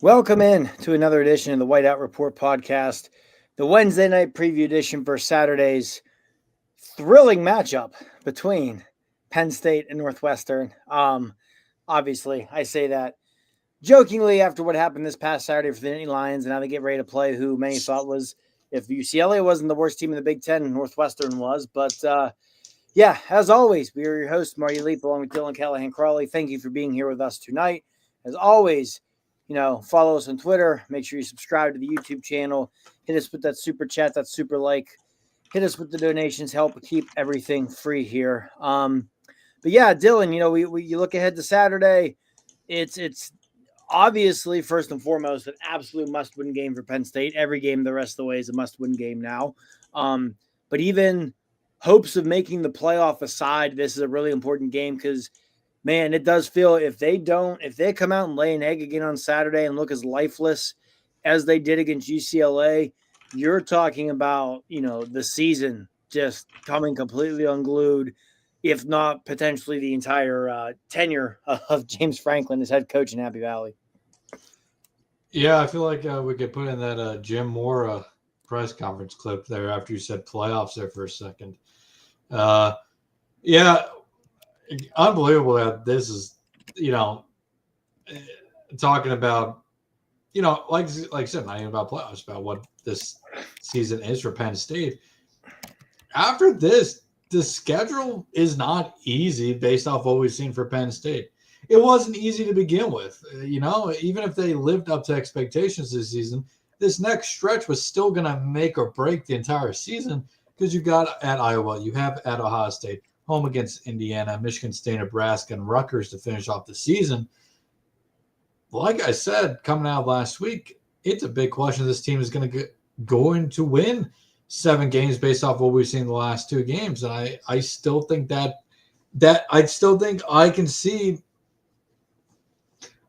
Welcome in to another edition of the Whiteout Report podcast, the Wednesday night preview edition for Saturday's thrilling matchup between Penn State and Northwestern. Obviously, I say that jokingly after what happened this past Saturday for the Nittany Lions and how they get ready to play who many thought was, if UCLA wasn't the worst team in the Big Ten, Northwestern was. But yeah, as always, we are your hosts, Marty along with Dylan Callahan-Crawley. Thank you for being here with us tonight. As always, follow us on Twitter. Make sure you subscribe to the YouTube channel. Hit us with that super chat, that super like. Hit us with the donations. Help keep everything free here. But yeah, Dylan, you look ahead to Saturday. It's obviously first and foremost an absolute must-win game for Penn State. Every game the rest of the way is a must-win game now. But even hopes of making the playoff aside, this is a really important game because man, it does feel if they come out and lay an egg again on Saturday and look as lifeless as they did against UCLA, you're talking about, the season just coming completely unglued, if not potentially the entire tenure of James Franklin as head coach in Happy Valley. Yeah, I feel like we could put in that Jim Moore press conference clip there after you said playoffs there for a second. Yeah. Unbelievable that this is, talking about, like I said, not even about playoffs, about what this season is for Penn State. After this, the schedule is not easy based off what we've seen for Penn State. It wasn't easy to begin with. Even if they lived up to expectations this season, this next stretch was still going to make or break the entire season because you got at Iowa, you have at Ohio State, home against Indiana, Michigan State, Nebraska, and Rutgers to finish off the season. Like I said, coming out last week, it's a big question. This team is going to win 7 games based off what we've seen in the last 2 games, and I still think that I can see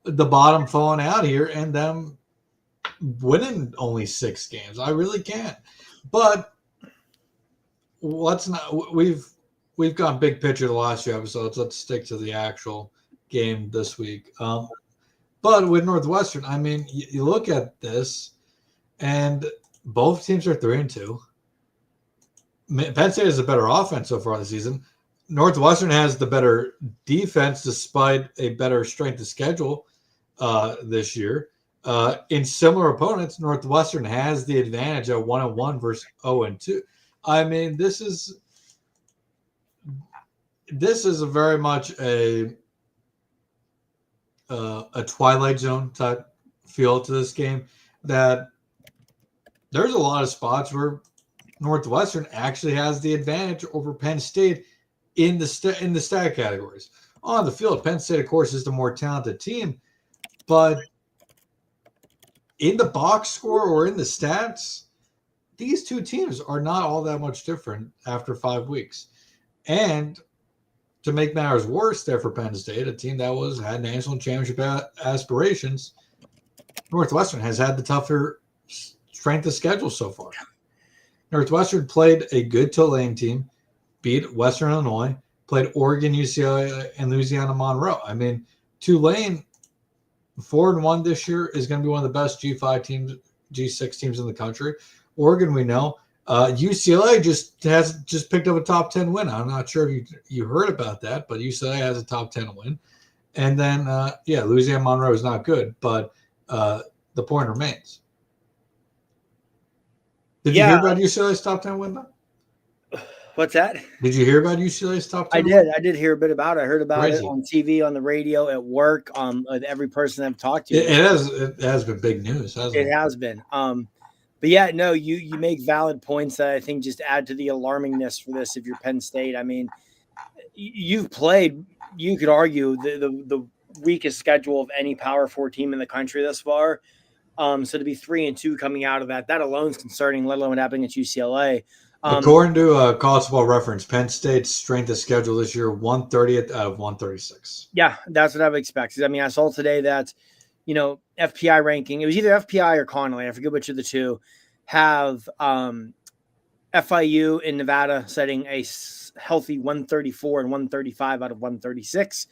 the bottom falling out here and them winning only 6 games. I really can't. But let's not. We've gone big picture the last few episodes. Let's stick to the actual game this week. But with Northwestern, I mean, you look at this, and both teams are 3-2. Penn State has a better offense so far this season. Northwestern has the better defense despite a better strength of schedule this year. In similar opponents, Northwestern has the advantage at 1-1 versus 0-2. I mean, this is a very much a Twilight Zone type feel to this game, that there's a lot of spots where Northwestern actually has the advantage over Penn State in the stat categories. On the field, Penn State, of course, is the more talented team, but in the box score or in the stats, these two teams are not all that much different after 5 weeks. And to make matters worse there for Penn State, a team that had national championship aspirations, Northwestern has had the tougher strength of schedule so far. Northwestern played a good Tulane team, beat Western Illinois, played Oregon, UCLA, and Louisiana Monroe. I mean, Tulane, 4-1 this year, is going to be one of the best G5 teams, G6 teams in the country. Oregon, we know. UCLA just picked up a top 10 win. I'm not sure if you heard about that, but UCLA has a top 10 win. And then, Louisiana Monroe is not good, but the point remains. Did you hear about UCLA's top 10 win, though? What's that? Did you hear about UCLA's top 10 win? I did hear a bit about it. I heard about Crazy. It on TV, on the radio, at work, with every person I've talked to. It has been big news, hasn't it? It has been. But yeah, no, you make valid points that I think just add to the alarmingness for this if you're Penn State. I mean, you've played, you could argue, the weakest schedule of any Power 4 team in the country thus far. So to be 3-2 coming out of that alone is concerning, let alone what happened at UCLA. According to College Football Reference, Penn State's strength of schedule this year, 130th out of 136. Yeah, that's what I would expect. I mean, I saw today that, FPI ranking, it was either FPI or Connolly, I forget which of the two, have FIU in Nevada setting a healthy 134 and 135 out of 136.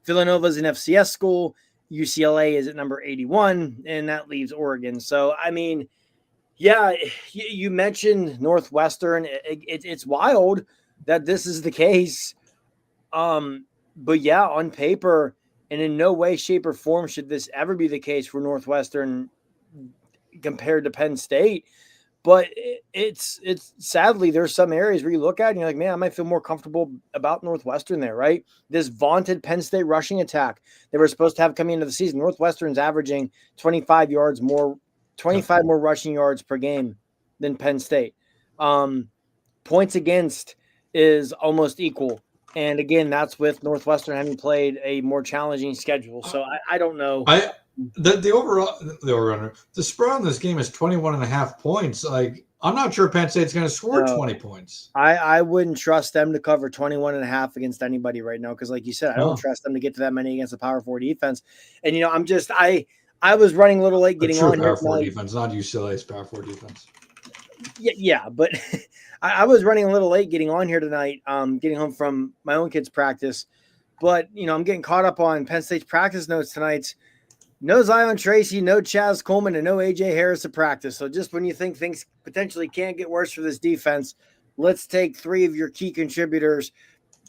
Villanova's an FCS school. UCLA is at number 81, and that leaves Oregon. So, I mean, yeah, you mentioned Northwestern. It's wild that this is the case. But yeah, on paper, and in no way, shape, or form should this ever be the case for Northwestern compared to Penn State. But it's sadly, there's some areas where you look at it and you're like, man, I might feel more comfortable about Northwestern there, right? This vaunted Penn State rushing attack they were supposed to have coming into the season. Northwestern's averaging 25 more rushing yards per game than Penn State. Points against is almost equal. And again, that's with Northwestern having played a more challenging schedule. So I don't know. The spread on this game is 21.5 points. Like, I'm not sure Penn State's going to score 20 points. I wouldn't trust them to cover 21.5 against anybody right now. Cause like you said, I don't trust them to get to that many against a power 4 defense. And, you know, I was running a little late getting on power 4 defense, not UCLA's power 4 defense. Yeah, but I was running a little late getting on here tonight, getting home from my own kids' practice. But, you know, I'm getting caught up on Penn State's practice notes tonight. No Zion Tracy, no Chaz Coleman, and no A.J. Harris at practice. So just when you think things potentially can't get worse for this defense, let's take 3 of your key contributors,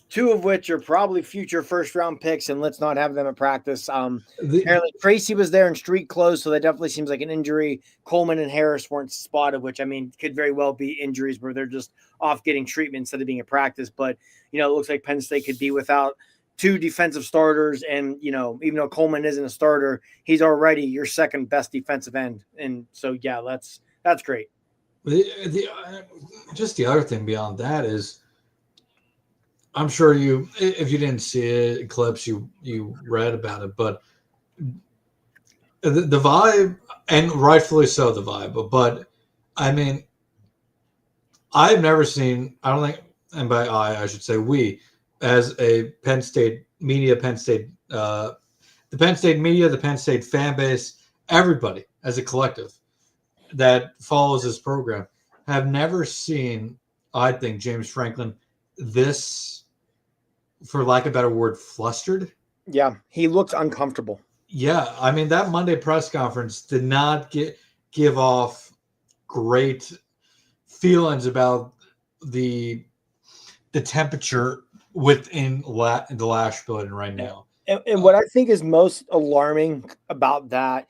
2 of which are probably future first-round picks, and let's not have them at practice. Apparently Tracy was there in street clothes, so that definitely seems like an injury. Coleman and Harris weren't spotted, which, I mean, could very well be injuries where they're just off getting treatment instead of being at practice. But, you know, it looks like Penn State could be without 2 defensive starters, and, you know, even though Coleman isn't a starter, he's already your second best defensive end. And so, yeah, that's great. Just the other thing beyond that is, I'm sure if you didn't see it, clips, you read about it, but the vibe, and rightfully so, the vibe, but I mean, I've never seen, I don't think, and by I should say we, as a Penn State media, the Penn State media, the Penn State fan base, everybody as a collective that follows this program, have never seen, I think, James Franklin this, for lack of a better word, flustered. Yeah, he looked uncomfortable. Yeah, I mean, that Monday press conference did not give off great feelings about the temperature within the Lash building right now. And what I think is most alarming about that,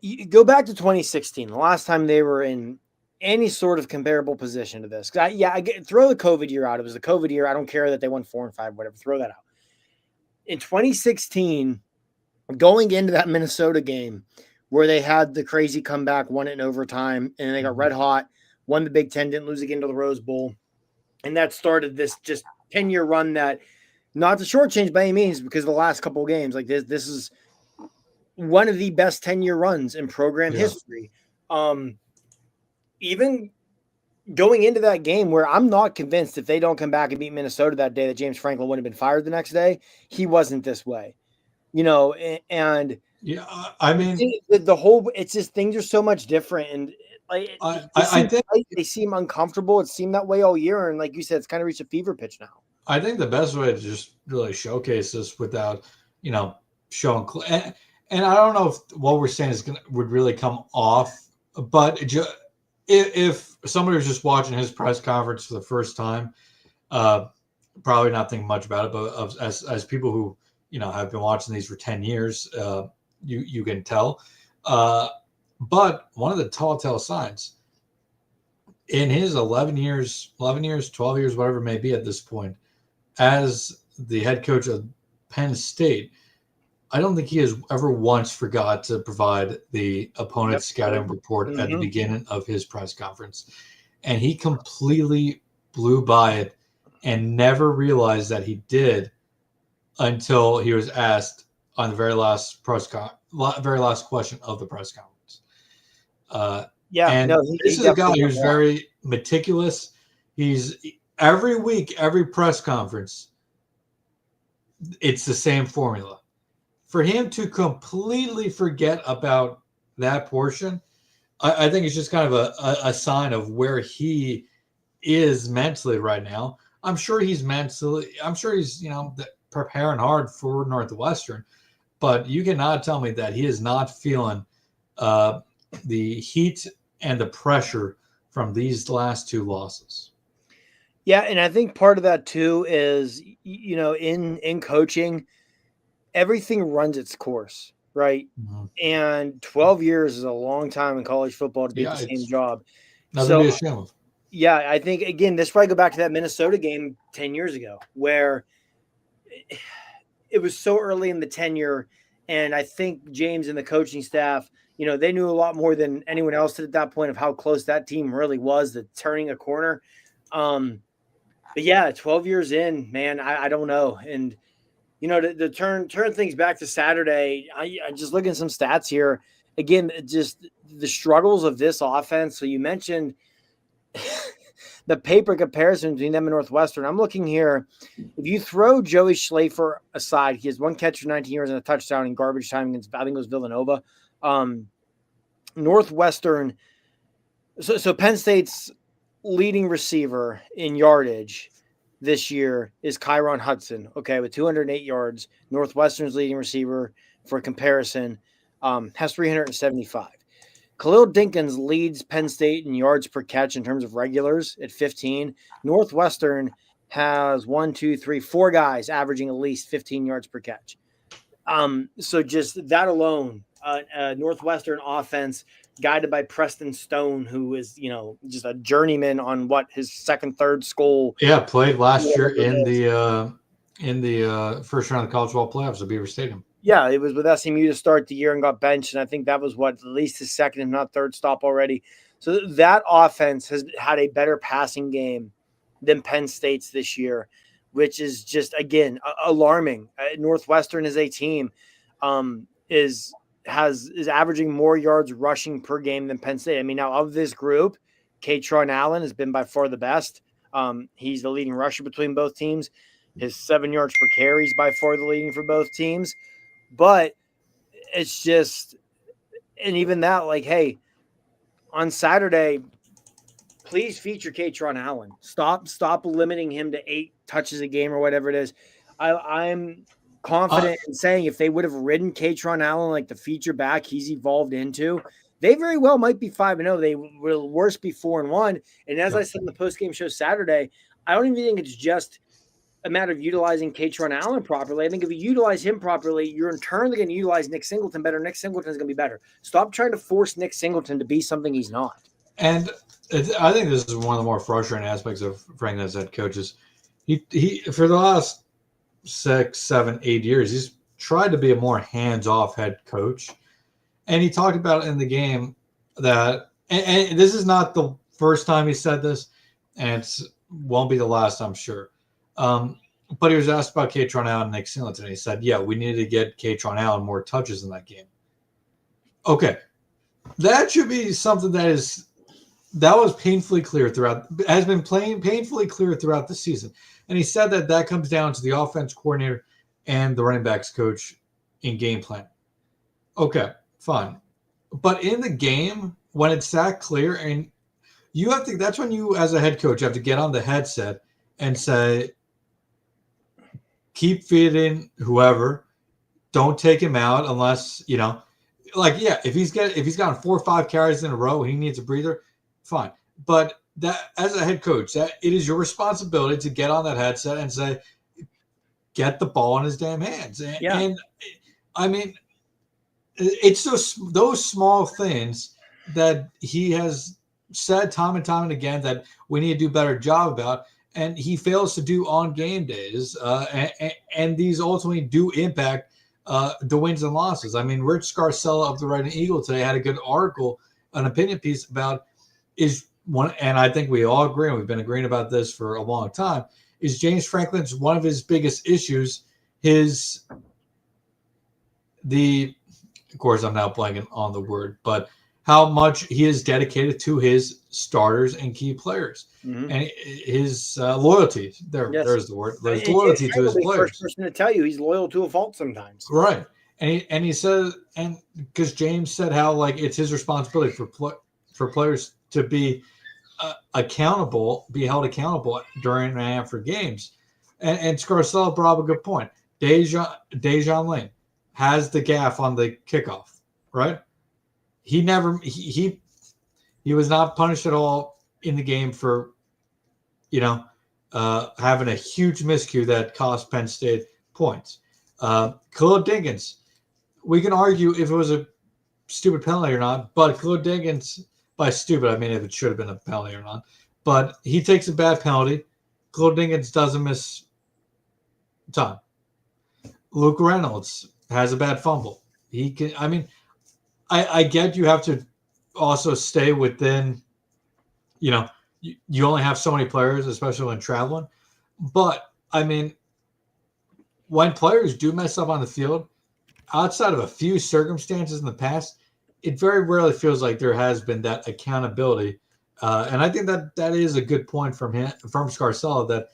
you go back to 2016, the last time they were in any sort of comparable position to this. Throw the COVID year out. It was the COVID year. I don't care that they won 4-5, whatever. Throw that out. In 2016, going into that Minnesota game where they had the crazy comeback, won it in overtime, and they got red hot, won the Big Ten, didn't lose again to the Rose Bowl. And that started this just 10-year run that, not to shortchange by any means, because of the last couple of games, like this is one of the best 10-year runs in program history. Even going into that game where I'm not convinced if they don't come back and beat Minnesota that day that James Franklin wouldn't have been fired the next day, he wasn't this way, you know, and yeah, I mean, the whole, it's just, things are so much different. And like, I think they seem uncomfortable. It seemed that way all year. And like you said, it's kind of reached a fever pitch now. I think the best way to just really showcase this without, you know, showing, and I don't know if what we're saying would really come off, but if somebody was just watching his press conference for the first time, probably not thinking much about it, but as people who, you know, have been watching these for 10 years, you can tell. But one of the telltale signs in his 11 years, 12 years, whatever it may be at this point, as the head coach of Penn State, I don't think he has ever once forgot to provide the opponent's scouting report at the beginning of his press conference. And he completely blew by it and never realized that he did until he was asked on the very last question of the press conference. This is a guy who's very meticulous. He's every week, every press conference, it's the same formula. For him to completely forget about that portion, I think it's just kind of a sign of where he is mentally right now. I'm sure he's, you know, preparing hard for Northwestern, but you cannot tell me that he is not feeling the heat and the pressure from these last two losses. Yeah, and I think part of that too is, in coaching, everything runs its course, right? Mm-hmm. And 12 years is a long time in college football to be at the same It's job. nothing So, to be ashamed of. yeah, I think, again, this probably go back to that Minnesota game 10 years ago where it was so early in the tenure. And I think James and the coaching staff, they knew a lot more than anyone else did at that point of how close that team really was to turning a corner. But yeah, 12 years in, man, I don't know. And, to turn things back to Saturday, I just looking at some stats here. Again, just the struggles of this offense. So you mentioned the paper comparison between them and Northwestern. I'm looking here. If you throw Joey Schlafer aside, he has one catch for 19 yards and a touchdown in garbage time against, I think it was Villanova. Northwestern. So Penn State's leading receiver in yardage this year is Kyron Hudson, okay, with 208 yards. Northwestern's leading receiver, for comparison, has 375. Khalil Dinkins leads Penn State in yards per catch in terms of regulars at 15. Northwestern has 4 guys averaging at least 15 yards per catch. So just that alone, Northwestern offense guided by Preston Stone, who is, just a journeyman on his second, third school. Yeah, played last year in the first round of the college football playoffs at Beaver Stadium. Yeah, it was with SMU to start the year and got benched, and I think that was at least his second, if not third stop already. So that offense has had a better passing game than Penn State's this year, which is just, again, alarming. Northwestern as a team is averaging more yards rushing per game than Penn State. I mean, now of this group, Katron Allen has been by far the best. He's the leading rusher between both teams. His 7 yards per carry is by far the leading for both teams. But it's just, and even that, like, hey, on Saturday, please feature Katron Allen. Stop limiting him to 8 touches a game or whatever it is. I'm confident in saying if they would have ridden Katron Allen like the feature back he's evolved into, they very well might be 5-0. They will worse be 4-1. And as I said in the postgame show Saturday, I don't even think it's just a matter of utilizing Katron Allen properly. I think if you utilize him properly, you're in turn going to utilize Nick Singleton better. Nick Singleton is going to be better. Stop trying to force Nick Singleton to be something he's not. And I think this is one of the more frustrating aspects of Frank as head coach is he for the last 6, 7, 8 years, he's tried to be a more hands-off head coach. And he talked about in the game that, and this is not the first time he said this, and it won't be the last, I'm sure. But he was asked about Katron Allen and Nick Singleton, and he said, yeah, we needed to get Katron Allen more touches in that game. Okay. That should be something that was painfully clear has been painfully clear throughout the season. And he said that comes down to the offense coordinator and the running backs coach in game plan. Okay, fine. But in the game, when it's that clear, and that's when you, as a head coach, have to get on the headset and say, keep feeding whoever, don't take him out unless, if he's gotten 4 or 5 carries in a row, he needs a breather, fine. But that, as a head coach, that it is your responsibility to get on that headset and say, get the ball in his damn hands. And I mean, it's those small things that he has said time and time and again that we need to do a better job about, and he fails to do on game days. And these ultimately do impact the wins and losses. I mean, Rich Scarcella of the Writing Eagle today had a good article, an opinion piece about and I think we all agree, and we've been agreeing about this for a long time, is James Franklin's one of his biggest issues, of course, I'm now blanking on the word, but how much he is dedicated to his starters and key players, and his loyalty. There's the word. There's loyalty to his players. First person to tell you he's loyal to a fault sometimes. Right, and he says, and because James said how it's his responsibility for players to be be held accountable during and after games, and Scarcella brought up a good point. Dejan Lane. has the gaff on the kickoff, right? He was not punished at all in the game for, having a huge miscue that cost Penn State points. Khalil Dinkins, we can argue if it was a stupid penalty or not, but Khalil Dinkins, by stupid, I mean if it should have been a penalty or not, but he takes a bad penalty. Khalil Dinkins doesn't miss time. Luke Reynolds has a bad fumble. He can, I get you have to also stay within, you only have so many players, especially when traveling. But, when players do mess up on the field, outside of a few circumstances in the past, it very rarely feels like there has been that accountability. And I think that is a good point from Scarcella that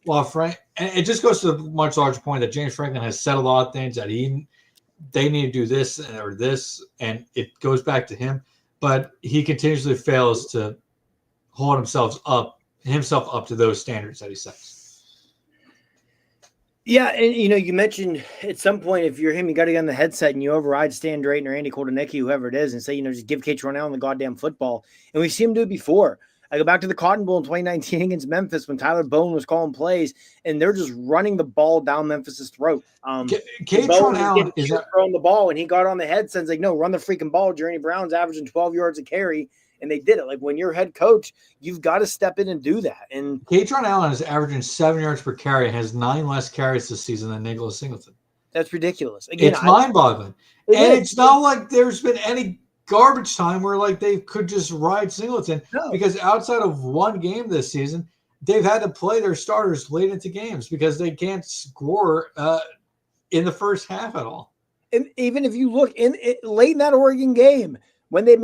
while Frank, and it just goes to the much larger point that James Franklin has said a lot of things that they need to do this or this, and it goes back to him, but he continuously fails to hold himself up to those standards that he sets. Yeah, and you mentioned at some point if you're him, you got to get on the headset and you override Stan Drayton or Andy Koldenicki, whoever it is, and say, just give Kate Allen the goddamn football. And we've seen him do it before. I go back to the Cotton Bowl in 2019 against Memphis when Tyler Bone was calling plays, and they're just running the ball down Memphis's throat. Kate Allen is throwing the ball, and he got on the headset and like, no, run the freaking ball. Journey Brown's averaging 12 yards a carry. And they did it. Like when you're head coach, you've got to step in and do that. And Katron Allen is averaging 7 yards per carry and has 9 less carries this season than Nicholas Singleton. That's ridiculous. Again, it's mind-boggling. It's not like there's been any garbage time where like they could just ride Singleton because outside of one game this season, they've had to play their starters late into games because they can't score in the first half at all. And even if you look late in that Oregon game, when they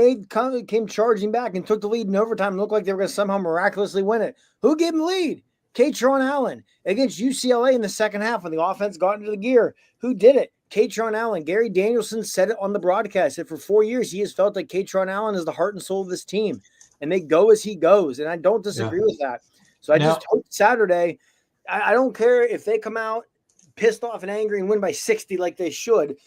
came charging back and took the lead in overtime and looked like they were going to somehow miraculously win it, who gave them the lead? Katron Allen against UCLA in the second half when the offense got into the gear. Who did it? Katron Allen. Gary Danielson said it on the broadcast that for 4 years he has felt like Katron Allen is the heart and soul of this team, and they go as he goes. And I don't disagree with that. So I just hope Saturday, I don't care if they come out pissed off and angry and win by 60 like they should.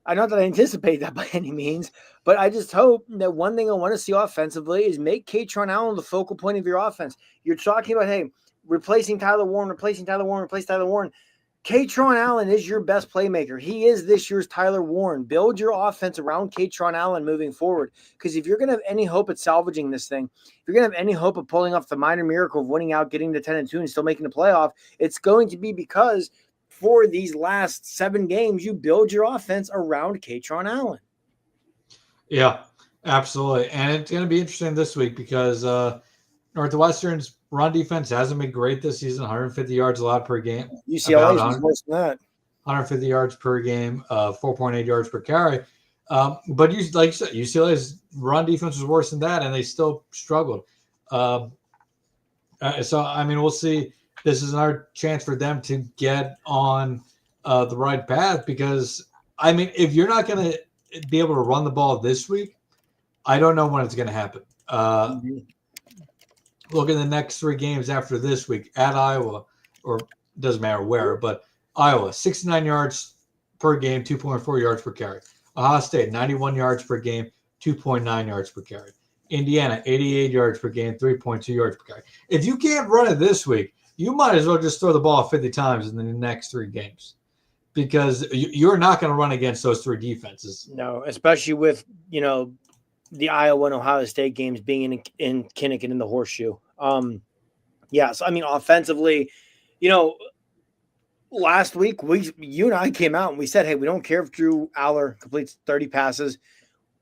Not that I anticipate that by any means, but I just hope that one thing I want to see offensively is make Katron Allen the focal point of your offense. You're talking about, hey, replacing Tyler Warren. Katron Allen is your best playmaker. He is this year's Tyler Warren. Build your offense around Katron Allen moving forward. Because if you're going to have any hope at salvaging this thing, if you're going to have any hope of pulling off the minor miracle of winning out, getting to 10-2 and still making the playoff, it's going to be because for these last 7 games, you build your offense around Katron Allen. Yeah, absolutely. And it's going to be interesting this week because Northwestern's run defense hasn't been great this season, 150 yards allowed per game. UCLA is worse than that. 150 yards per game, 4.8 yards per carry. But like you said, UCLA's run defense was worse than that, and they still struggled. So, we'll see. This is our chance for them to get on the right path because, if you're not going to be able to run the ball this week, I don't know when it's going to happen. Look at the next 3 games after this week at Iowa, or doesn't matter where, but Iowa, 69 yards per game, 2.4 yards per carry. Ohio State, 91 yards per game, 2.9 yards per carry. Indiana, 88 yards per game, 3.2 yards per carry. If you can't run it this week, you might as well just throw the ball 50 times in the next 3 games because you're not going to run against those 3 defenses. No, especially with, the Iowa and Ohio State games being in Kinnick and in the Horseshoe. So, offensively, last week, you and I came out and we said, hey, we don't care if Drew Aller completes 30 passes.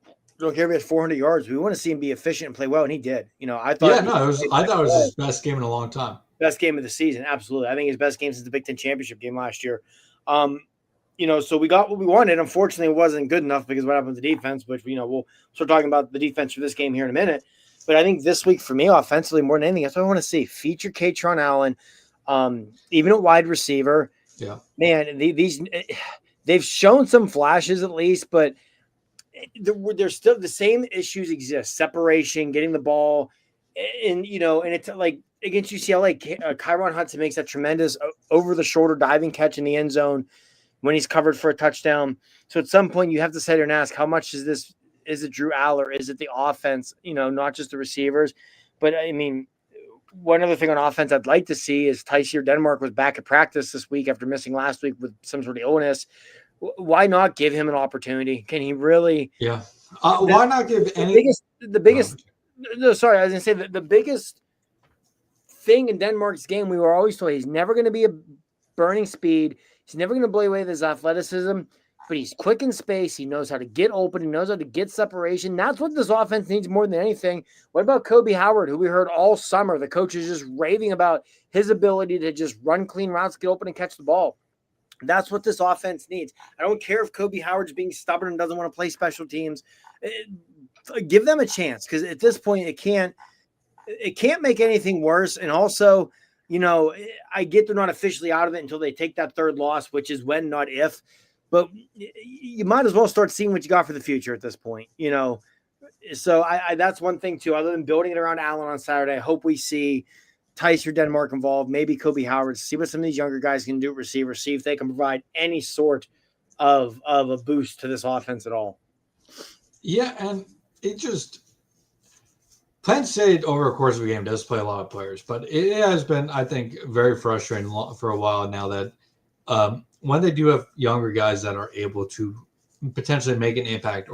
We don't care if he has 400 yards. We want to see him be efficient and play well, and he did. I thought it was his best game in a long time. Best game of the season, absolutely. I think his best game since the Big Ten championship game last year. So we got what we wanted. Unfortunately, it wasn't good enough because what happened with the defense, which, we'll start talking about the defense for this game here in a minute. But I think this week for me, offensively, more than anything, that's what I want to see. Feature Katron Allen, even at wide receiver. Yeah. Man, they've shown some flashes at least, but there's still the same issues exist. Separation, getting the ball, and it's like against UCLA, Kyron Hudson makes that tremendous over-the-shoulder diving catch in the end zone. when he's covered for a touchdown. So at some point you have to sit there and ask, how much is this? Is it Drew Aller? Is it the offense? Not just the receivers. But I mean, one other thing on offense I'd like to see is Tysier Denmark was back at practice this week after missing last week with some sort of illness. Why not give him an opportunity? Can he really? Yeah. Why not give the biggest? No, sorry, I was going to say that the biggest thing in Denmark's game, we were always told he's never going to be a burning speed. He's never going to blow away with his athleticism, but he's quick in space. He knows how to get open. He knows how to get separation. That's what this offense needs more than anything. What about Kobe Howard, who we heard all summer? The coach is just raving about his ability to just run clean routes, get open, and catch the ball. That's what this offense needs. I don't care if Kobe Howard's being stubborn and doesn't want to play special teams. Give them a chance, because at this point it can't make anything worse. And also, I get they're not officially out of it until they take that third loss, which is when, not if. But you might as well start seeing what you got for the future at this point, So I that's one thing too. Other than building it around Allen on Saturday, I hope we see Tysier Denmark involved, maybe Kobe Howard, see what some of these younger guys can do at receiver, see if they can provide any sort of a boost to this offense at all. Yeah, and it just Penn State over the course of the game does play a lot of players, but it has been, I think, very frustrating for a while now that when they do have younger guys that are able to potentially make an impact,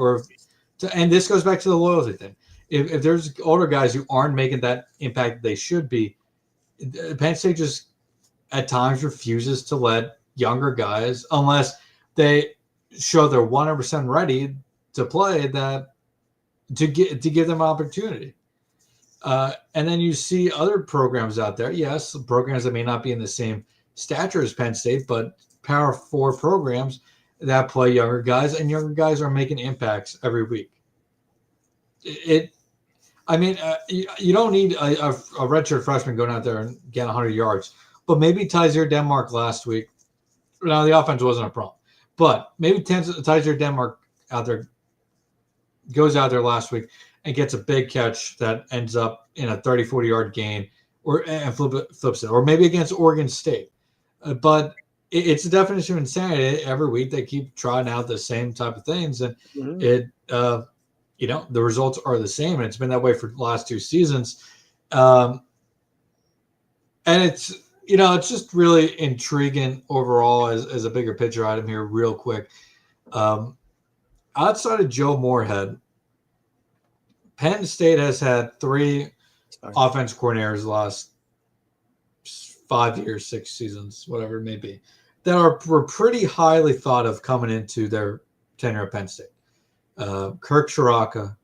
and this goes back to the loyalty thing. If there's older guys who aren't making that impact they should be, Penn State just at times refuses to let younger guys, unless they show they're 100% ready to play, to give them opportunity. And then you see other programs out there. Yes, programs that may not be in the same stature as Penn State, but Power 4 programs that play younger guys, and younger guys are making impacts every week. You don't need a redshirt freshman going out there and getting 100 yards, but maybe Tysier Denmark last week. Now the offense wasn't a problem, but maybe Tysier Denmark goes out there last week and gets a big catch that ends up in a 30, 40-yard gain, and flips it, or maybe against Oregon State. But it's a definition of insanity. Every week they keep trying out the same type of things, and the results are the same, and it's been that way for the last two seasons. And it's just really intriguing overall as a bigger picture item here real quick. Outside of Joe Moorhead, Penn State has had 3 offense coordinators the last 5 years, 6 seasons, whatever it may be, that were pretty highly thought of coming into their tenure at Penn State. Kirk Shiraka,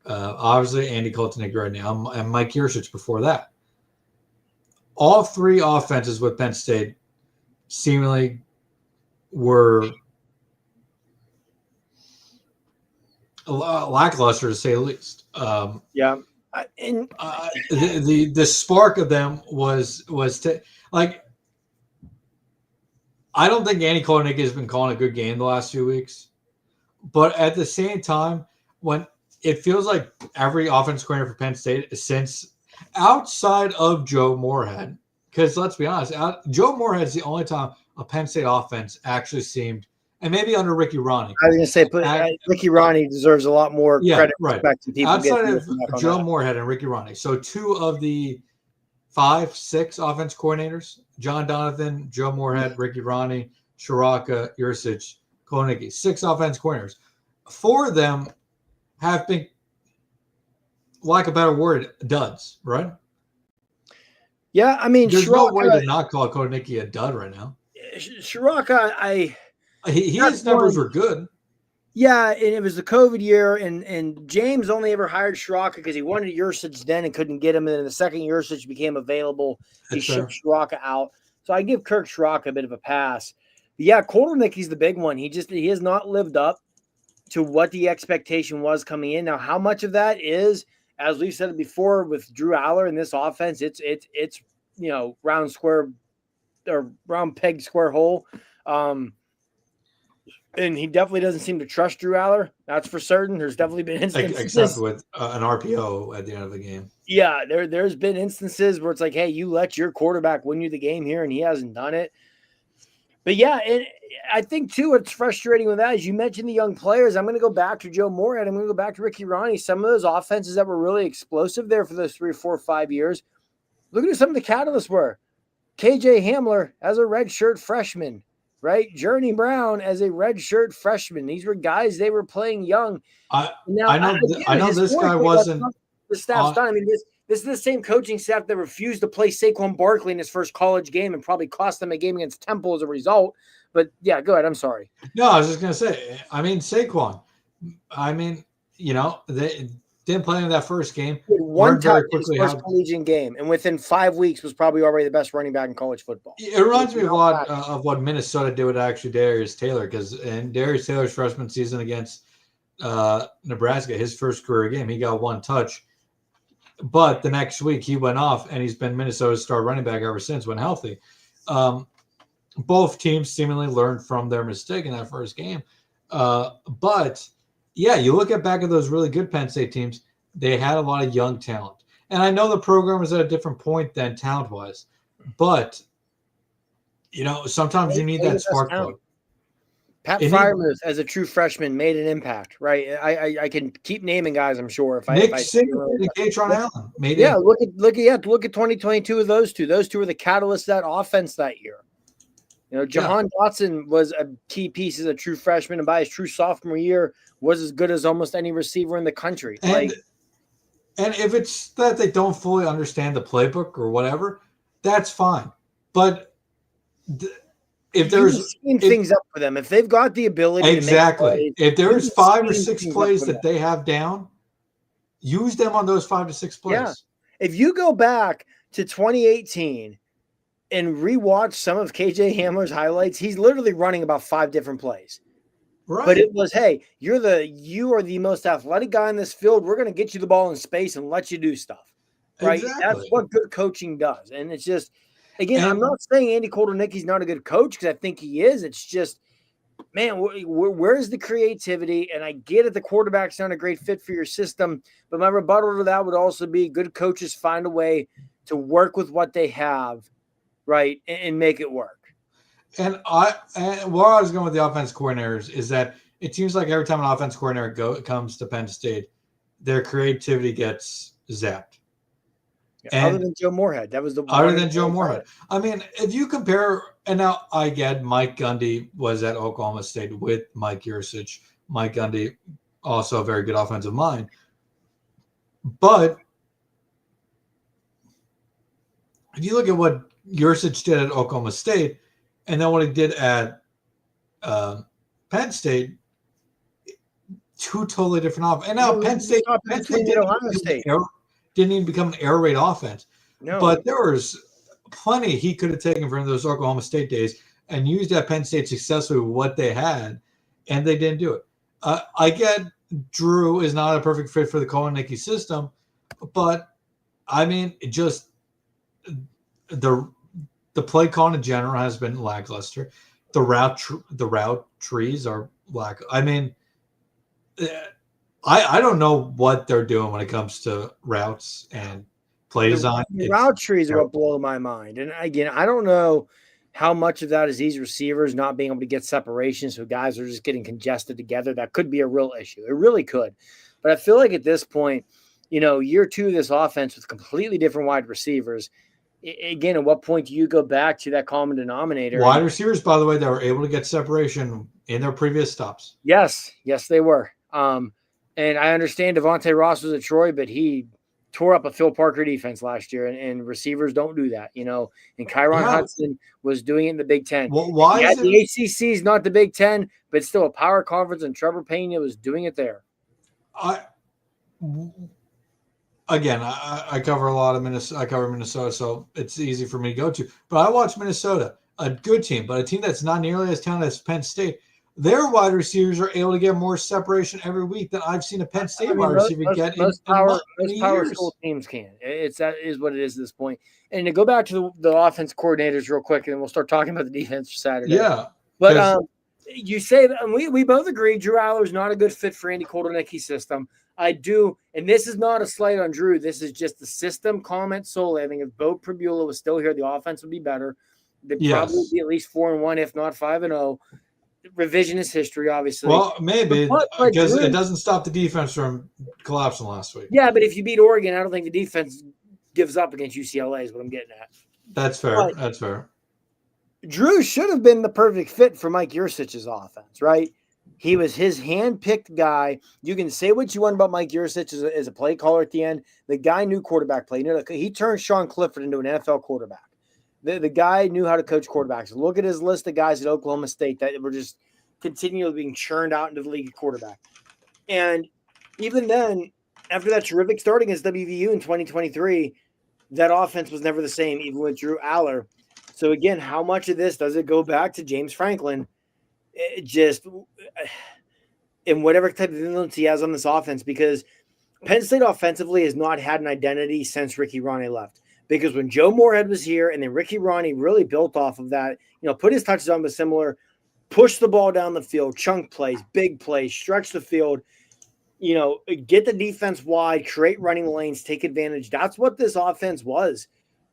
obviously Andy Koltenig right now, and Mike Yurcich before that. All 3 offenses with Penn State seemingly were lackluster, to say the least. The spark of them was I don't think Andy Koltenig has been calling a good game the last few weeks. But at the same time, when it feels like every offense coordinator for Penn State, since outside of Joe Moorhead, because let's be honest, Joe Moorhead is the only time a Penn State offense actually seemed, and maybe under Ricky Ronnie. I was going to say, Ricky Ronnie deserves a lot more credit. Right. Outside of Joe Moorhead and Ricky Ronnie. So 2 of the 5, 6 offense coordinators, John Donovan, Joe Moorhead, Ricky Ronnie, Shiraka, Yurcich, Koltenig, 6 offense coordinators. 4 of them have been, like a better word, duds, right? Yeah, I mean, there's no way to not call Koltenig a dud right now. Shiraka, his numbers were good. Yeah, and it was the COVID year, and James only ever hired Shiraka because he wanted Yurcich then and couldn't get him. And then the second Yurcich became available, he shipped Shiraka out. So I give Kirk Shiraka a bit of a pass. But yeah, Koltenig, the big one. He has not lived up to what the expectation was coming in. Now, how much of that is, as we've said it before, with Drew Aller in this offense, it's round square or round peg square hole. And he definitely doesn't seem to trust Drew Aller. That's for certain. There's definitely been instances. Except with an RPO at the end of the game. Yeah, there's been instances where it's like, hey, you let your quarterback win you the game here, and he hasn't done it. But yeah, and I think too what's frustrating with that is you mentioned the young players. I'm going to go back to Joe Moorhead. I'm going to go back to Ricky Ronnie. Some of those offenses that were really explosive there for those 3 or 4 or 5 years. Look at who some of the catalysts were. KJ Hamler as a redshirt freshman, right? Journey Brown as a redshirt freshman. These were guys, they were playing young. Now, I know this guy wasn't the staff's done. I mean, this is the same coaching staff that refused to play Saquon Barkley in his first college game and probably cost them a game against Temple as a result. But yeah, go ahead. I'm sorry. No, I was just going to say, I mean, Saquon, they didn't play in that first game. One touch in his first collegiate game, and within 5 weeks was probably already the best running back in college football. It reminds me a lot of what Minnesota did with actually Darius Taylor, because in Darius Taylor's freshman season against Nebraska, his first career game, he got 1 touch. But the next week he went off, and he's been Minnesota's star running back ever since when healthy. Both teams seemingly learned from their mistake in that first game. But, yeah, you look back at those really good Penn State teams, they had a lot of young talent. And I know the program was at a different point than talent-wise. But, sometimes you need that spark plug. Pat Freiermuth, as a true freshman, made an impact, right? I can keep naming guys, I'm sure. Nick Singer and Katron Allen made it. Yeah, look at 2022 of those two. Those two were the catalysts of that offense that year. Jahan Dotson was a key piece as a true freshman, and by his true sophomore year, was as good as almost any receiver in the country. And if it's that they don't fully understand the playbook or whatever, that's fine. But if there's scheme things up for them, if they've got the ability exactly, to make plays, if there's 5 or 6 plays that they have down, use them on those 5 to 6 plays. Yeah. If you go back to 2018 and rewatch some of KJ Hamler's highlights, he's literally running about 5 different plays. Right. But it was, hey, you are the most athletic guy in this field. We're going to get you the ball in space and let you do stuff. Right? Exactly. That's what good coaching does. And it's just, again, I'm not saying Andy Koldernicki's not a good coach, because I think he is. It's just, man, where's the creativity? And I get it, the quarterback's not a great fit for your system. But my rebuttal to that would also be good coaches find a way to work with what they have, right, and make it work. And where I was going with the offense coordinators is that it seems like every time an offense coordinator comes to Penn State, their creativity gets zapped. Yeah, other than Joe Moorhead. That was the other than Joe Moorhead. I mean, if you compare, and now I get Mike Gundy was at Oklahoma State with Mike Yurcich. Mike Gundy, also a very good offensive mind. But if you look at what Yurcich did at Oklahoma State, and then what he did at Penn State, 2 totally different offenses. And now Penn State didn't even become an air raid offense. No. But there was plenty he could have taken from those Oklahoma State days and used at Penn State successfully with what they had, and they didn't do it. I get Drew is not a perfect fit for the Koldernicki system, but I mean, just the play calling in general has been lackluster. The route trees are lack. I mean, I don't know what they're doing when it comes to routes and play design. The route trees are what blow my mind. And again, I don't know how much of that is these receivers not being able to get separation, so guys are just getting congested together. That could be a real issue. It really could. But I feel like at this point, year 2 of this offense with completely different wide receivers, again, at what point do you go back to that common denominator? Wide receivers, by the way, that were able to get separation in their previous stops. Yes, they were. And I understand Devontae Ross was at Troy, but he tore up a Phil Parker defense last year, and receivers don't do that, And Kyron Hudson was doing it in the Big Ten. Well, why is the ACC is not the Big Ten, but it's still a power conference, and Trevor Pena was doing it there. I cover a lot of Minnesota. I cover Minnesota, so it's easy for me to go to. But I watch Minnesota, a good team, but a team that's not nearly as talented as Penn State. Their wide receivers are able to get more separation every week than I've seen a Penn State wide receiver get. Most power school teams can. That is what it is at this point. And to go back to the offense coordinators real quick, and then we'll start talking about the defense for Saturday. Yeah, but you say that, and we both agree Drew Aller is not a good fit for Andy Koldernicki's system. I do, and this is not a slight on Drew. This is just the system comment solely. I think if Bo Pribula was still here, the offense would be better. They'd probably be at least 4-1, if not 5-0. Revisionist history, obviously. Well, maybe but because it doesn't stop the defense from collapsing last week. Yeah, but if you beat Oregon, I don't think the defense gives up against UCLA is what I'm getting at. That's fair. That's fair. Drew should have been the perfect fit for Mike Yurcich's offense, right? He was his hand-picked guy. You can say what you want about Mike Yurcich as a play caller at the end. The guy knew quarterback play. He turned Sean Clifford into an NFL quarterback. The guy knew how to coach quarterbacks. Look at his list of guys at Oklahoma State that were just continually being churned out into the league quarterback. And even then, after that terrific start against WVU in 2023, that offense was never the same, even with Drew Aller. So again, how much of this does it go back to James Franklin? In whatever type of influence he has on this offense, because Penn State offensively has not had an identity since Ricky Ronne left. Because when Joe Moorhead was here and then Ricky Ronne really built off of that, put his touches on the similar, push the ball down the field, chunk plays, big plays, stretch the field, get the defense wide, create running lanes, take advantage. That's what this offense was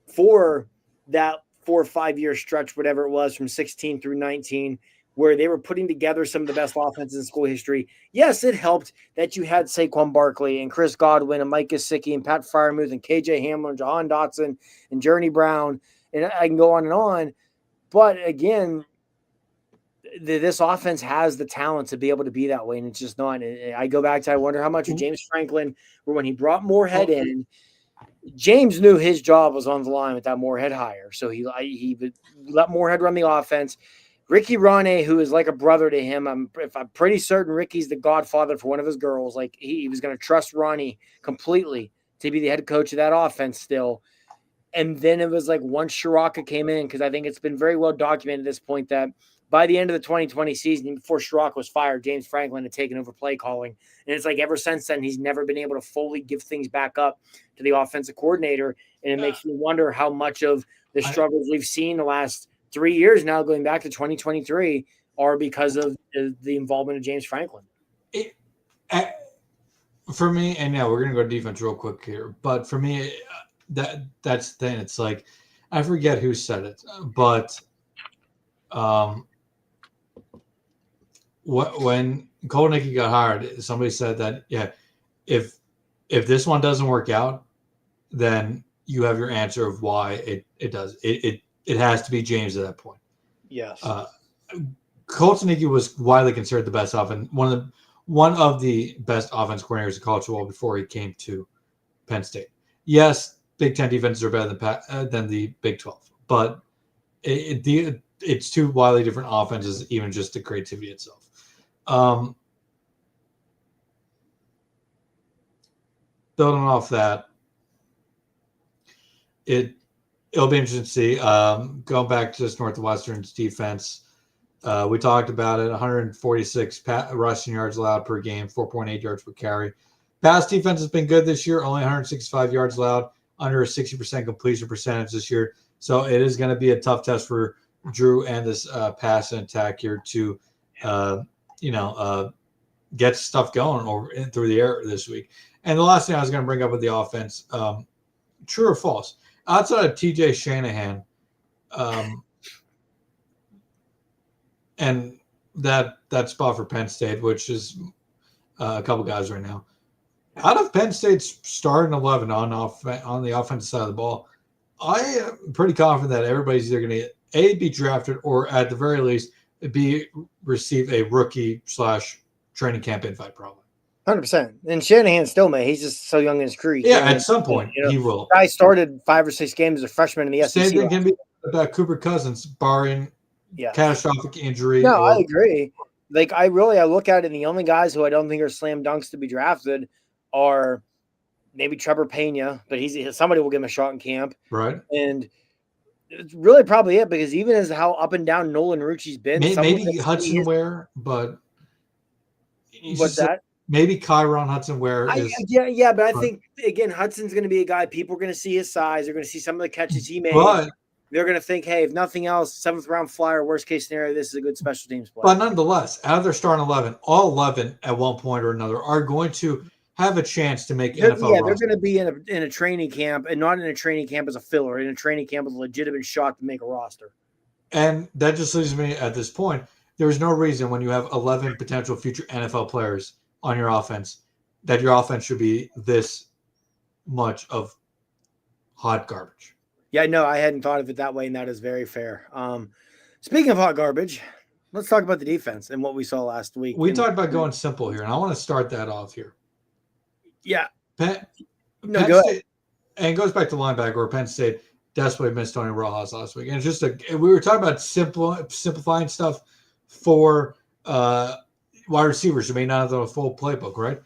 for that 4 or 5 year stretch, whatever it was, from 16 through 19, where they were putting together some of the best offenses in school history. Yes, it helped that you had Saquon Barkley and Chris Godwin and Mike Gesicki and Pat Freiermuth and KJ Hamler and Jahan Dotson and Journey Brown, and I can go on and on. But again, this offense has the talent to be able to be that way, and it's just not. I go back to, I wonder how much of James Franklin, or when he brought Moorhead in, James knew his job was on the line with that Moorhead hire. So he would let Moorhead run the offense. Ricky Ronne, who is like a brother to him, I'm pretty certain Ricky's the godfather for one of his girls. Like he was going to trust Ronne completely to be the head coach of that offense still. And then it was like once Shiraka came in, because I think it's been very well documented at this point that by the end of the 2020 season, before Shiraka was fired, James Franklin had taken over play calling. And it's like ever since then, he's never been able to fully give things back up to the offensive coordinator. And it makes me wonder how much of the struggles we've seen the last 3 years now, going back to 2023, are because of the involvement of James Franklin. For me, and yeah, we're going to go to defense real quick here. But for me, that's the thing. It's like, I forget who said it, but when Cole Nickey got hired, somebody said that, yeah, if this one doesn't work out, then you have your answer of why it does. It has to be James at that point. Yes. Colton Nickey was widely considered the best one of the best offense coordinators in college football before he came to Penn State. Yes, Big Ten defenses are better than the Big 12, but it's two wildly different offenses, even just the creativity itself. Building off that, it'll be interesting to see. Going back to this Northwestern's defense, we talked about it: 146 rushing yards allowed per game, 4.8 yards per carry. Pass defense has been good this year, only 165 yards allowed, under a 60% completion percentage this year. So it is going to be a tough test for Drew and this pass and attack here to, get stuff going over through the air this week. And the last thing I was going to bring up with the offense, true or false? Outside of TJ Shanahan, and that spot for Penn State, which is a couple guys right now, out of Penn State's starting 11 on the offensive side of the ball, I am pretty confident that everybody's either going to be drafted or at the very least receive a rookie/training camp invite, probably. 100%. And Shanahan still may. He's just so young in his career. Yeah, at some point he will. The guy started 5 or 6 games as a freshman in the SEC. Same thing can be about Cooper Cousins, barring catastrophic injury. No, I agree. Like I look at it, and the only guys who I don't think are slam dunks to be drafted are maybe Trevor Pena, but somebody will give him a shot in camp, right? And it's really probably it, because even as how up and down Nolan Rucci's been, maybe Hudson Ware, but what's that? Maybe Kyron Hudson Ware is. Yeah, but I think again Hudson's going to be a guy people are going to see his size. They're going to see some of the catches he made. But they're going to think, hey, if nothing else, 7th round flyer, worst case scenario, this is a good special teams player. But nonetheless, out of their starting 11, all 11 at one point or another are going to have a chance to make NFL. Yeah, they're going to be in a training camp, and not in a training camp as a filler, in a training camp with a legitimate shot to make a roster. And that just leaves me at this point. There's no reason when you have 11 potential future NFL players on your offense that your offense should be this much of hot garbage. Yeah, no, I hadn't thought of it that way, and that is very fair. Speaking of hot garbage, let's talk about the defense and what we saw last week. We talked about going simple here, and I want to start that off here. Yeah. Penn Go State, ahead. and it goes back to linebacker where Penn State desperately missed Tony Rojas last week. And it's just we were talking about simplifying stuff for wide receivers who may not have a full playbook, right?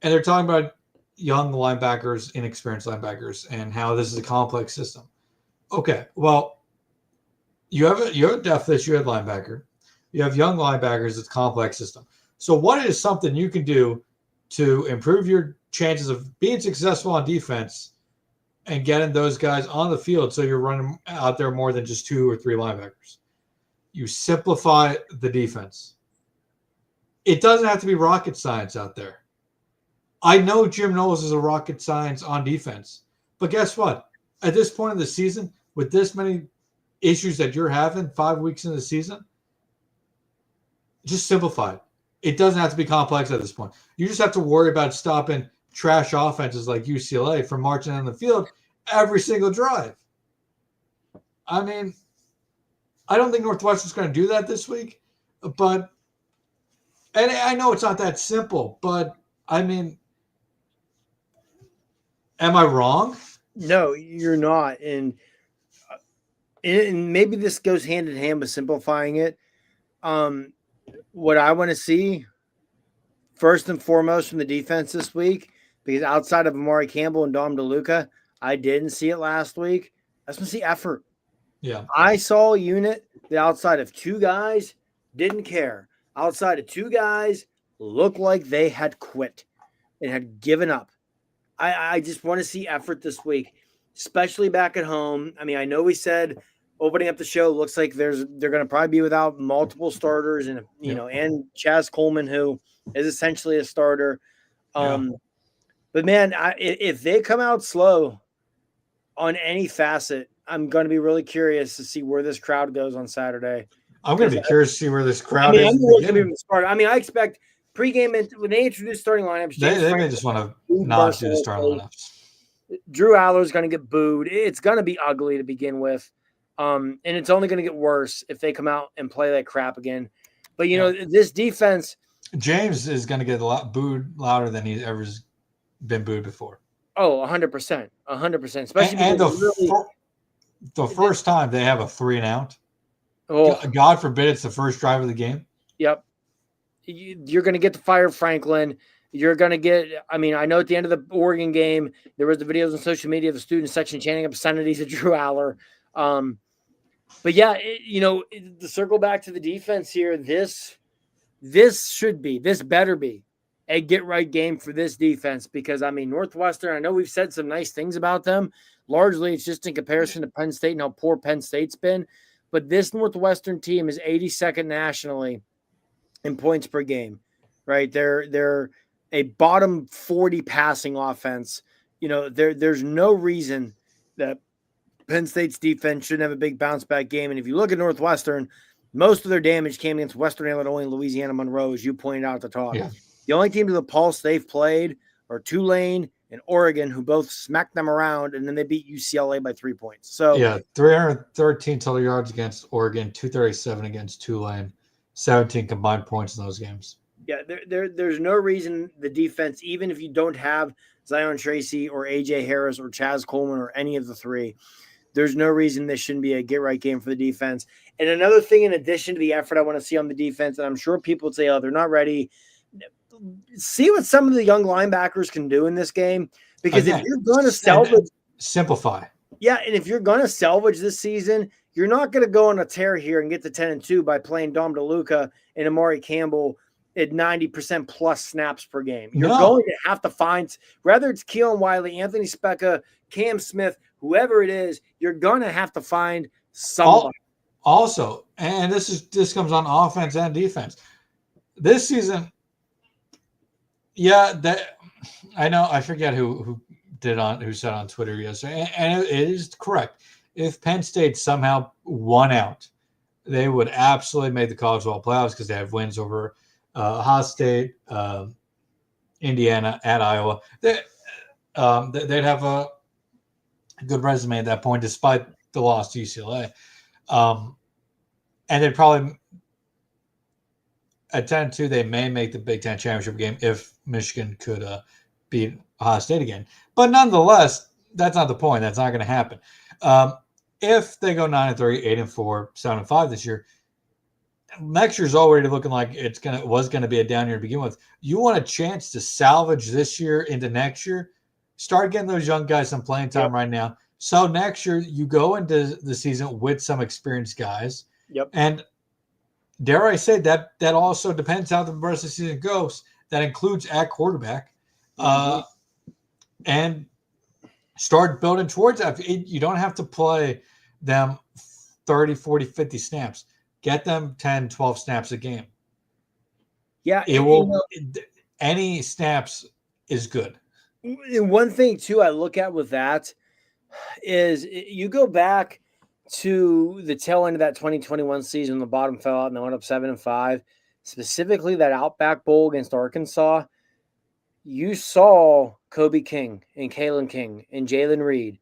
And they're talking about young linebackers, inexperienced linebackers, and how this is a complex system. Okay, well, you have a depth issue at linebacker. You have young linebackers. It's a complex system. So what is something you can do to improve your chances of being successful on defense and getting those guys on the field so you're running out there more than just 2 or 3 linebackers? You simplify the defense. It doesn't have to be rocket science out there. I know Jim Knowles is a rocket science on defense, but guess what? At this point in the season, with this many issues that you're having 5 weeks into the season, just simplify it. It doesn't have to be complex at this point. You just have to worry about stopping trash offenses like UCLA from marching on the field every single drive. I mean, I don't think Northwestern's going to do that this week, but and I know it's not that simple, but I mean, am I wrong? No, you're not. And maybe this goes hand in hand with simplifying it. What I want to see first and foremost from the defense this week, because outside of Amari Campbell and Dom DeLuca, I didn't see it last week. I just want to see effort. Yeah. I saw a unit that outside of 2 guys didn't care. Outside of 2 guys looked like they had quit and had given up. I just want to see effort this week, especially back at home. I mean, I know we said opening up the show looks like they're going to probably be without multiple starters and and Chaz Coleman, who is essentially a starter. But man, if they come out slow on any facet, I'm going to be really curious to see where this crowd goes on Saturday. I'm going to be curious to see where this crowd is. I expect pregame when they introduce starting lineups, they may just want to not do the starting lineups. Drew Aller's going to get booed. It's going to be ugly to begin with. And it's only going to get worse if they come out and play like crap again. But, this defense. James is going to get a lot booed louder than he's ever been booed before. Oh, 100%. 100%. Especially and the first time they have a 3-and-out. Oh, God forbid it's the first drive of the game. Yep. You're going to get to fire Franklin. You're going to get – I mean, I know at the end of the Oregon game, there was the videos on social media of the student section chanting obscenities at Drew Aller. But, yeah, to circle back to the defense here, this better be a get-right game for this defense because, I mean, Northwestern, I know we've said some nice things about them. Largely, it's just in comparison to Penn State and how poor Penn State's been. But this Northwestern team is 82nd nationally in points per game, right? They're a bottom 40 passing offense. There's no reason that Penn State's defense shouldn't have a big bounce back game. And if you look at Northwestern, most of their damage came against Western Illinois and Louisiana Monroe, as you pointed out at the top. Yeah. The only team to the pulse they've played are Tulane and Oregon, who both smacked them around, and then they beat UCLA by 3 points. So 313 total yards against Oregon, 237 against Tulane, 17 combined points in those games. Yeah, there's no reason the defense, even if you don't have Zion Tracy or A.J. Harris or Chaz Coleman or any of the 3, there's no reason this shouldn't be a get-right game for the defense. And another thing in addition to the effort I want to see on the defense, and I'm sure people would say, oh, they're not ready. See what some of the young linebackers can do in this game. Because if you're going to salvage – simplify. Yeah, and if you're going to salvage this season, you're not going to go on a tear here and get to 10-2 by playing Dom DeLuca and Amari Campbell at 90% plus snaps per game. You're going to have to find – whether it's Keelan Wiley, Anthony Specca, Cam Smith, whoever it is, you're going to have to find somebody. Also, and this comes on offense and defense. This season – I know. I forget who said on Twitter yesterday, and it is correct. if Penn State somehow won out, they would absolutely make the college football playoffs because they have wins over Ohio State, Indiana, at Iowa. They'd have a good resume at that point, despite the loss to UCLA. And they'd probably, at 10-2, they may make the Big Ten championship game if Michigan could beat Ohio State again. But nonetheless, that's not the point. That's not going to happen. If they go 9-3, 8-4, 7-5 this year, next year's already looking like was going to be a down year to begin with. You want a chance to salvage this year into next year. Start getting those young guys some playing time right now. So next year you go into the season with some experienced guys. Yep. And dare I say that also depends how the rest of the season goes. That includes at quarterback. And start building towards that. You don't have to play them 30, 40, 50 snaps. Get them 10, 12 snaps a game. Yeah. Any snaps is good. And one thing, too, I look at with that is you go back to the tail end of that 2021 season, the bottom fell out and they went up 7-5, specifically that Outback Bowl against Arkansas. You saw Kobe King and Kalen King and Jalen Reed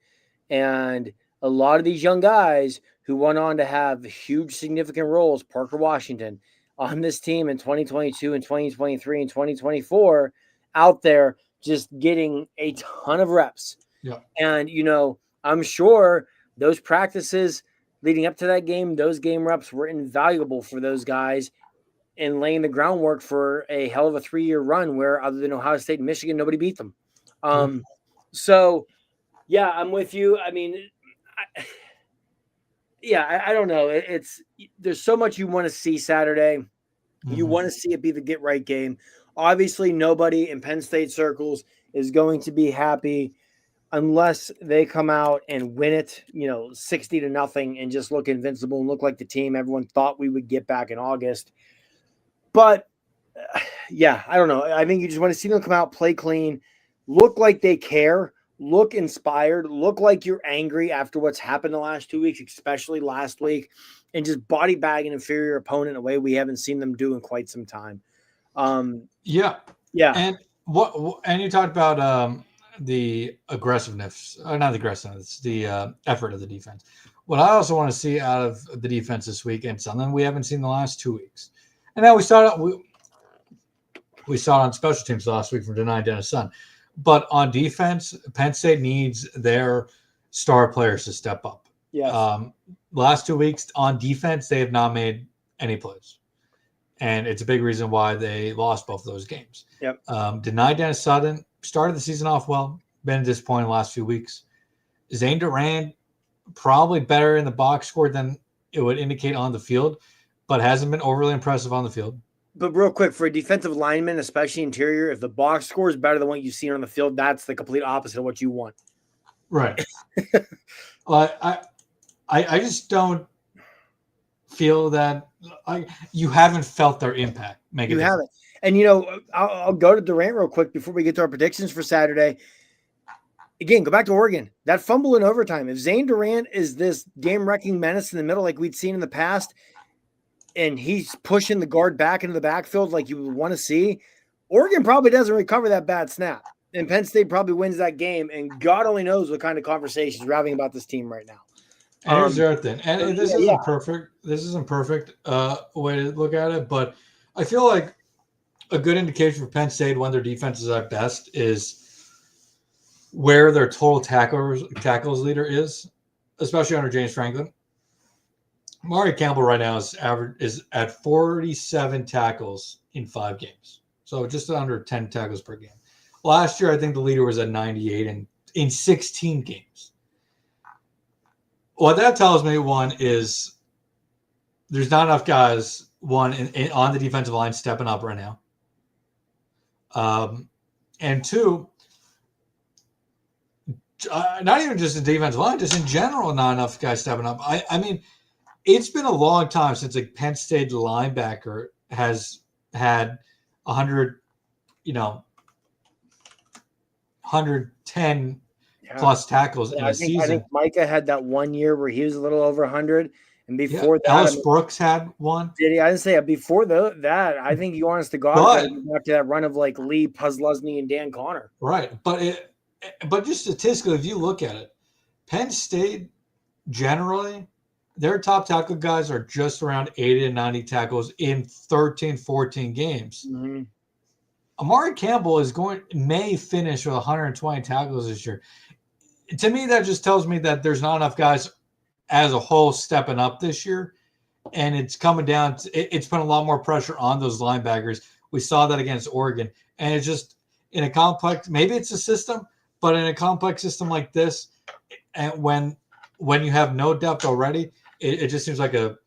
and a lot of these young guys who went on to have huge, significant roles, Parker Washington, on this team in 2022 and 2023 and 2024 out there just getting a ton of reps. Yeah. And, I'm sure those practices leading up to that game, those game reps were invaluable for those guys in laying the groundwork for a hell of a 3-year run where, other than Ohio State and Michigan, nobody beat them. So, yeah, I'm with you. I mean, I don't know. There's so much you want to see Saturday. Mm-hmm. You want to see it be the get right game. Obviously, nobody in Penn State circles is going to be happy unless they come out and win it, 60-0 and just look invincible and look like the team everyone thought we would get back in August. But I don't know. I think you just want to see them come out, play clean, look like they care, look inspired, look like you're angry after what's happened the last 2 weeks, especially last week, and just body bag an inferior opponent in a way we haven't seen them do in quite some time. Yeah. And you talked about the aggressiveness, or not the aggressiveness, the effort of the defense. What I also want to see out of the defense this week, and something we haven't seen the last 2 weeks. And now we saw it on special teams last week from Dennis Sun. But on defense, Penn State needs their star players to step up. Yes. Last 2 weeks on defense, they have not made any plays. And it's a big reason why they lost both of those games. Yep. Dennis Sutton started the season off well, been disappointed the last few weeks. Zane Durant, probably better in the box score than it would indicate on the field, but hasn't been overly impressive on the field. But real quick, for a defensive lineman, especially interior, if the box score is better than what you've seen on the field, that's the complete opposite of what you want. Right. I just don't feel that you haven't felt their impact. You haven't. And, I'll go to Durant real quick before we get to our predictions for Saturday. Again, go back to Oregon. That fumble in overtime. If Zane Durant is this game-wrecking menace in the middle like we'd seen in the past, and he's pushing the guard back into the backfield like you would want to see, Oregon probably doesn't recover that bad snap. And Penn State probably wins that game, and God only knows what kind of conversations we're having about this team right now. And here's the other thing. And this isn't perfect. This isn't perfect way to look at it, but I feel like a good indication for Penn State when their defense is at best is where their total tackles leader is, especially under James Franklin. Marty Campbell right now is at 47 tackles in 5 games. So just under 10 tackles per game. Last year, I think the leader was at 98 in 16 games. What that tells me, one, is there's not enough guys, on the defensive line stepping up right now. And two, not even just the defensive line, just in general, not enough guys stepping up. I mean, it's been a long time since a Penn State linebacker has had 110 plus tackles in I a think season. Micah had that 1 year where he was a little over 100, and before that, Ellis Brooks had one. did he? I didn't say it. Before that. I think you honest to God got to go back to that run of like Lee Puslesny and Dan Connor. Right, but just statistically, if you look at it, Penn State generally, their top tackle guys are just around 80 to 90 tackles in 13, 14 games. Mm-hmm. Amari Campbell may finish with 120 tackles this year. To me, that just tells me that there's not enough guys as a whole stepping up this year. And it's coming down. It's putting a lot more pressure on those linebackers. We saw that against Oregon. And it's just in a complex, maybe it's a system, but in a complex system like this, and when you have no depth already, it just seems like a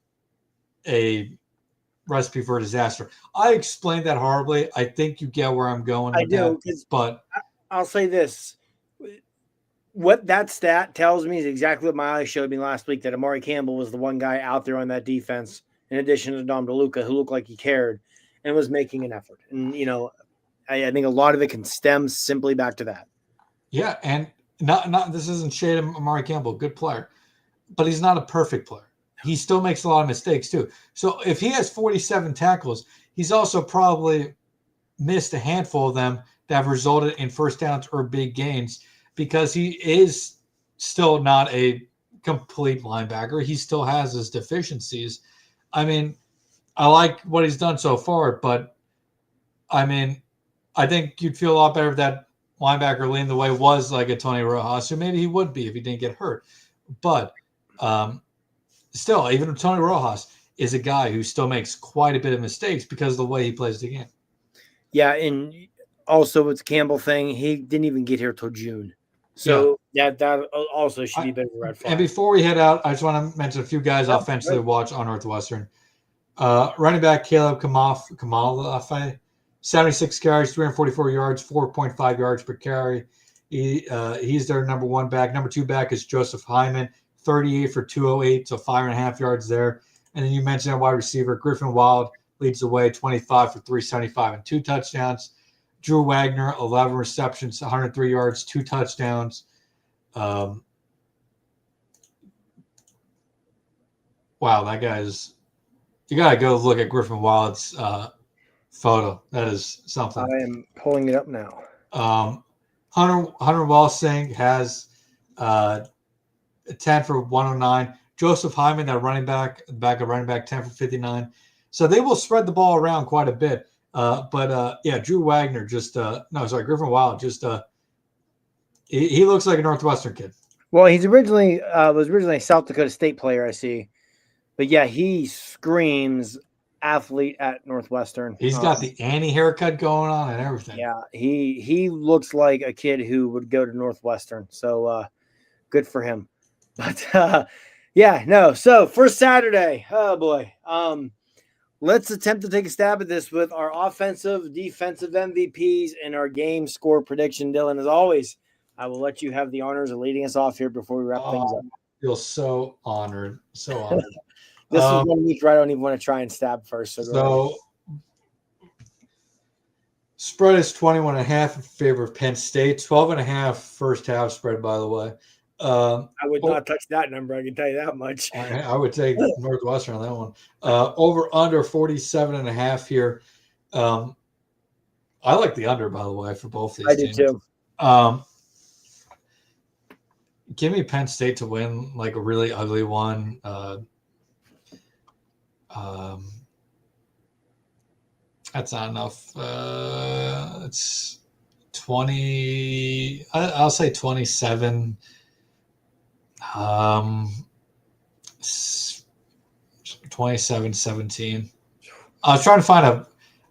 recipe for a disaster. I explained that horribly. I think you get where I'm going with that. But I'll say this. What that stat tells me is exactly what my eyes showed me last week, that Amari Campbell was the one guy out there on that defense, in addition to Dom DeLuca, who looked like he cared and was making an effort. And, I think a lot of it can stem simply back to that. Yeah, and not this isn't shade of Amari Campbell, good player, but he's not a perfect player. He still makes a lot of mistakes too. So if he has 47 tackles, he's also probably missed a handful of them that have resulted in first downs or big gains, because he is still not a complete linebacker. He still has his deficiencies. I mean, I like what he's done so far, but I mean, I think you'd feel a lot better if that linebacker leading the way was like a Tony Rojas, who maybe he would be if he didn't get hurt. But still, even Tony Rojas is a guy who still makes quite a bit of mistakes because of the way he plays the game. Yeah, and also with the Campbell thing, he didn't even get here till June. So that also should be a bit of a red flag. And before we head out, I just want to mention a few guys offensively to watch on Northwestern. Running back Caleb Kamalafe, 76 carries, 344 yards, 4.5 yards per carry. He's their number one back. Number two back is Joseph Hyman, 38 for 208, so 5.5 yards there. And then you mentioned a wide receiver, Griffin Wild, leads the way, 25 for 375 and 2 touchdowns. Drew Wagner, 11 receptions, 103 yards, 2 touchdowns. Wow, that guy's – you got to go look at Griffin Wild's photo. That is something. I am pulling it up now. Hunter Walsing has 10 for 109. Joseph Hyman, that running back, 10 for 59. So they will spread the ball around quite a bit. Drew Wagner Griffin Wild he looks like a Northwestern kid. Well, he's originally a South Dakota State player, I see. But yeah, he screams athlete at Northwestern. He's got the Annie haircut going on and everything. Yeah, he looks like a kid who would go to Northwestern. So good for him. But So for Saturday, oh boy. Let's attempt to take a stab at this with our offensive, defensive MVPs and our game score prediction. Dylan, as always, I will let you have the honors of leading us off here before we wrap things up. I feel so honored. So honored. This is 1 week where I don't even want to try and stab first. So spread is 21.5 in favor of Penn State. 12.5 first half spread, by the way. I would not touch that number. I can tell you that much. I would take Northwestern on that one. Over under 47.5 here. I like the under, by the way, for both these teams. I do too. Give me Penn State to win like a really ugly one. That's not enough. It's 20. I'll say 27. 27-17. I was trying to find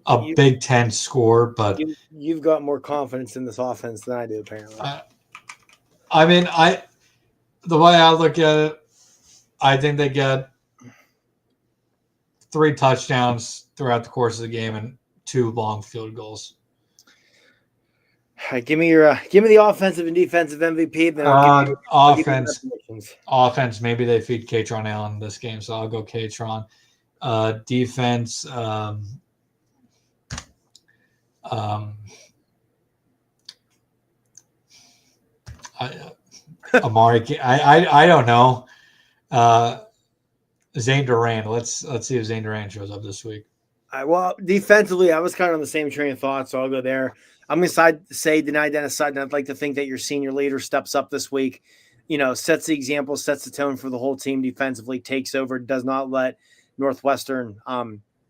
a Big Ten score, but you've got more confidence in this offense than I do, apparently. The way I look at it, I think they get 3 touchdowns throughout the course of the game and 2 long field goals. All right, give me the offensive and defensive MVP. Then I'll give you offense. Maybe they feed Katron Allen this game, so I'll go Katron. Defense. Amari, I don't know. Zane Duran. Let's see if Zane Duran shows up this week. Well, defensively, I was kind of on the same train of thought, so I'll go there. I'm going to say deny Dennis Sutton. I'd like to think that your senior leader steps up this week, sets the example, sets the tone for the whole team defensively, takes over, does not let Northwestern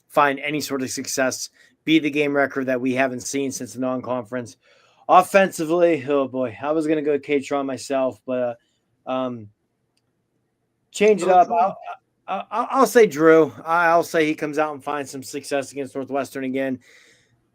find any sort of success, be the game record that we haven't seen since the non-conference. Offensively, oh boy, I was going to go K-Tron myself, but change it up. I'll say Drew. I'll say he comes out and finds some success against Northwestern again.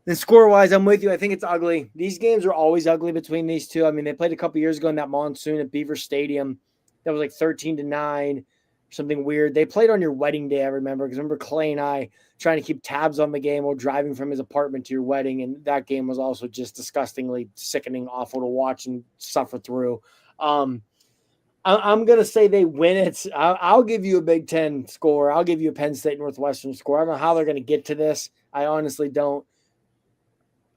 Then score-wise, I'm with you. I think it's ugly. These games are always ugly between these two. I mean, they played a couple years ago in that monsoon at Beaver Stadium. That was like 13-9, something weird. They played on your wedding day, I remember, because I remember Clay and I trying to keep tabs on the game while driving from his apartment to your wedding, and that game was also just disgustingly sickening, awful to watch and suffer through. I'm going to say they win it. I'll give you a Big Ten score. I'll give you a Penn State Northwestern score. I don't know how they're going to get to this. I honestly don't.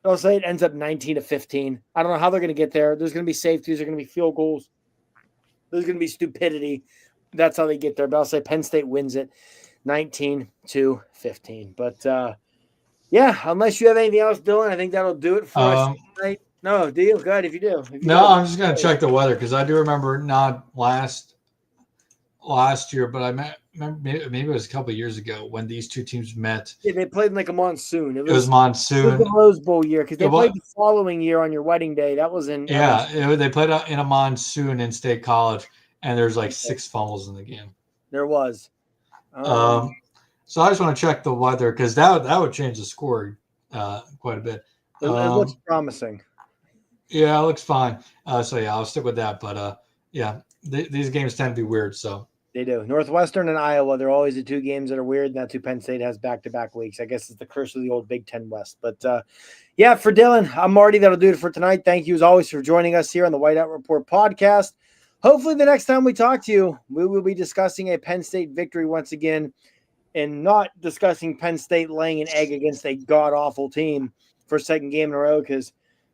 I'll say it ends up 19-15. I don't know how they're going to get there. There's going to be safeties. There's going to be field goals. There's going to be stupidity. That's how they get there. But I'll say Penn State wins it 19-15. But, yeah, unless you have anything else, Dylan, I think that'll do it for us tonight. No, do you? Go ahead if you do. I'm just going to check the weather because I do remember not last year, but I remember maybe it was a couple of years ago when these two teams met. Yeah, they played in like a monsoon. It was monsoon. It was the Rose Bowl year because they played the following year on your wedding day. That was in they played in a monsoon in State College, and there's like 6 fumbles in the game. There was. So I just want to check the weather because that would change the score quite a bit. It looks promising. Yeah, it looks fine. So yeah, I'll stick with that. But yeah, these games tend to be weird. So they do. Northwestern and Iowa, they're always the two games that are weird. And that's who Penn State has back-to-back weeks. I guess it's the curse of the old Big Ten West. But yeah, for Dylan, I'm Marty. That'll do it for tonight. Thank you as always for joining us here on the Whiteout Report podcast. Hopefully the next time we talk to you, we will be discussing a Penn State victory once again and not discussing Penn State laying an egg against a god-awful team for a second game in a row because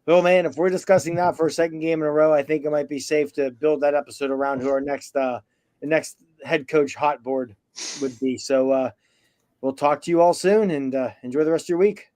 oh, man, if we're discussing that for a second game in a row, I think it might be safe to build that episode around who our next head coach hot board would be. So we'll talk to you all soon and enjoy the rest of your week.